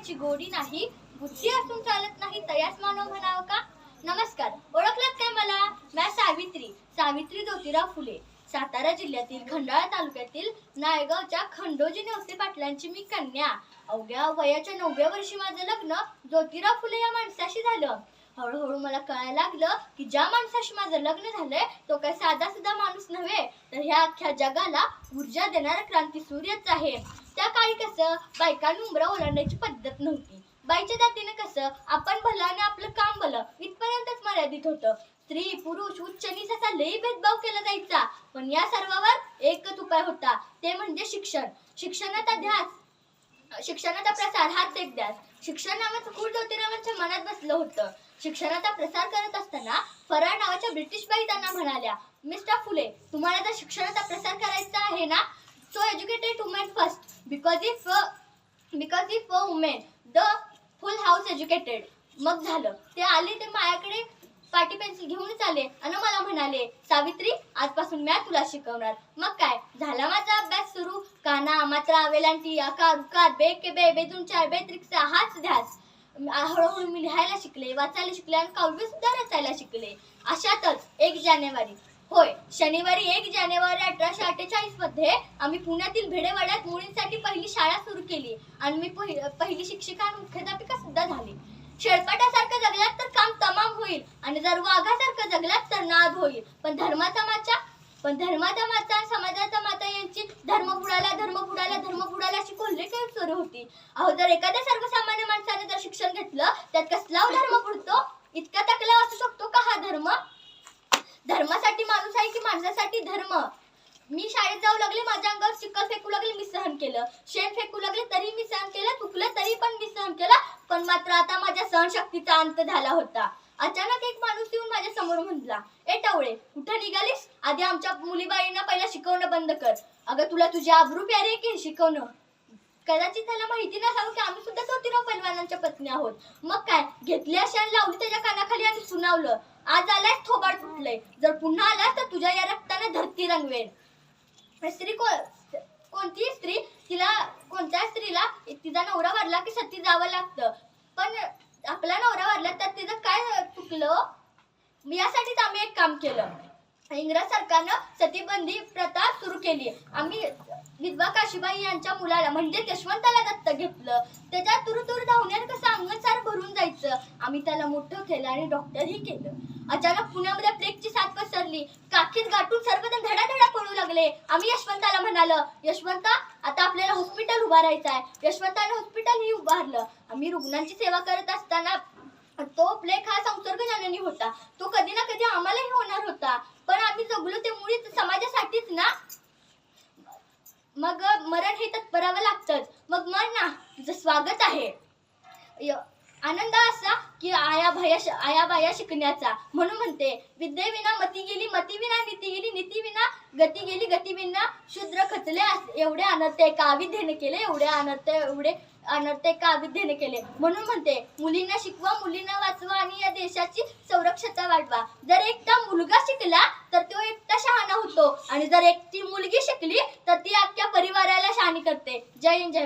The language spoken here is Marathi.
त्याची गोडी नाही, बुद्धी असून चालत नाही तयास मानव म्हणावं का? नमस्कार, ओळखलात काय मला? मी सावित्री ज्योतिराव फुले, सातारा जिल्ह्यातील खंडाळा तालुक्यातील नायगावच्या खंडोजी नेवसे पाटलांची मी कन्या. अवघ्या वयाच्या 9व्या वर्षी माझं लग्न ज्योतिराव फुले या माणसाशी झालं. हळूहळू मला कळायला लागलं की ज्या माणसाशी माझं लग्न झालंय तो काय साधा सुद्धा माणूस नव्हे, तर ह्या अख्ख्या जगाला ऊर्जा देणारा क्रांती सूर्यच आहे. त्या काळी कसं बायकांना उंबरा ओलांडायची पद्धत नव्हती. बाईच्या जातीने कसं आपण भलं आणि आपलं काम भलं इथपर्यंतच मर्यादित होतं. स्त्री पुरुष उच्च नीच असा लई भेदभाव केला जायचा. पण या सर्वावर एकच उपाय होता, ते म्हणजे शिक्षण. शिक्षणाचा प्रसार हाच एक ध्यास. शिक्षण नावाचं खूळ ज्योतिरावांच्या मनात बसलं होतं. शिक्षणाचा प्रसार करत असताना फराळ नावाच्या ब्रिटिश बाई त्यांना म्हणाल्या, मिस्टर फुले, तुम्हाला जर शिक्षणाचा प्रसार करायचा आहे ना, so educated women first, because if women the full house educated. मग झालं, ते आले, ते माझ्याकडे पाटी पेन्सिल घेऊनच आले आणि मला म्हणाले, सावित्री, आजपासून मी तुला शिकवणार. मग काय झाला माझा अभ्यास सुरू. काना मात्रा वेलांटी आकार उकार बे के बे बेदून चार बेत्रिक्सा हाच ध्यास. हळूहळू मी लिहायला शिकले, वाचायला शिकले आणि काव्य सुद्धा रचायला शिकले. अशातच 1 जानेवारी, होय शनिवारी 1 जानेवारी 1848 मध्ये आम्ही पुण्यातील भेडेवाड्यात मुलींसाठी पहिली शाळा सुरू केली आणि मी पहिली शिक्षिका आणि मुख्याध्यापिका सुद्धा झाली. शेळपाटासारखं जगलात तर काम तमाम होईल आणि जर वाघासारखं जगलात तर नाद होईल. पण धर्माचा माचा आणि समाजाचा माता यांची धर्म बुडाला अशी कोल्हे काय सुरू होती. अहो, जर एखाद्या सर्वसामान्य माणसाने जर शिक्षण घेतलं त्यात कसला धर्म बुडतो? इतका टकला असू शकतो का हा धर्म? धर्मासाठी माणूस आहे की माणसासाठी धर्म? मी शाळेत जाऊ लागले, माझ्या अंगावर चिखल फेकू लागले, मी सहन केलं. शेण फेकू लागले तरी मी सहन केलं. चुकलं तरी पण मी सहन केलं. पण मात्र आता माझ्या सहनशक्तीचा अंत झाला होता. अचानक एक माणूस येऊन माझ्या समोर म्हणाला, ए टवळे, कुठं निघालीस? आधी आमच्या मुलीबाईंना पहिला शिकवणं बंद कर. अगं, तुला तुझी आबरू प्यारी आहे की शिकवणं? कदाचित त्याला माहिती नसावं की आम्ही सुद्धा ज्योतिराव पैलवानांच्या पत्नी आहोत. मग काय, घेतली अशी आणि लावली त्याच्या कानाखाली आणि सुनावलं, आज आलाय थोबाड तुटलंय, जर पुन्हा आलास तर तुझ्या या रक्ताने धरती रंगवेल. कोणतीही स्त्री, कोणत्या स्त्रीला तिचा नवरा वारला की सती जावं लागतं. पण आपला नवरा वारला तर तिचं काय चुकलं? यासाठीच आम्ही एक काम केलं. इंग्रज सरकारनं सतीबंदी प्रथा सुरू केली. आम्ही विधवा काशीबाई यांच्या मुलाला म्हणजे यशवंताला दत्तक घेतलं. त्याच्या तुरतुर धावण्यानं कसं अंगण भरून जायचं. आम्ही त्याला मोठं केलं आणि डॉक्टरही केलं. अचानक पुण्यामध्ये प्लेगची साथ पसरली. काखीत गाठून सर्वजण धडाधडा पळू लागले. आम्ही यशवंताला म्हणालो, यशवंता, आता आपल्याला हॉस्पिटल उभारायचं आहे. यशवंताने हॉस्पिटलही उभारलं. आम्ही रुग्णांची सेवा करत असताना तो प्लेग हा संसर्गजननी होता. तो कधी ना कधी आम्हालाही होणार होता. पण आम्ही जगलो ते मुळीच समाजासाठीच ना. मग मरण हे तत्परावं लागतंच. मग मर ना, तुझं स्वागत आहे. आनंद असा की आया बाया शिकण्याचा. म्हणून म्हणते, विद्येविना मती गेली, मतीविना नीती गेली, नीतीविना गती गेली, गतीविना शूद्र खचले. एवढे अनर्थ एका विद्येने केले, एवढे अनर्थ एका विद्येने केले. म्हणून म्हणते, मुलींना शिकवा, मुलींना वाचवा आणि या देशाची संरक्षता वाढवा. जर एकटा मुलगा शिकला तर तो एकटा शहाणा होतो आणि जर एकटी मुलगी शिकली तर ती अख्ख्या परिवाराला शहाणी करते. जय हिंद, जय महाराष्ट्र.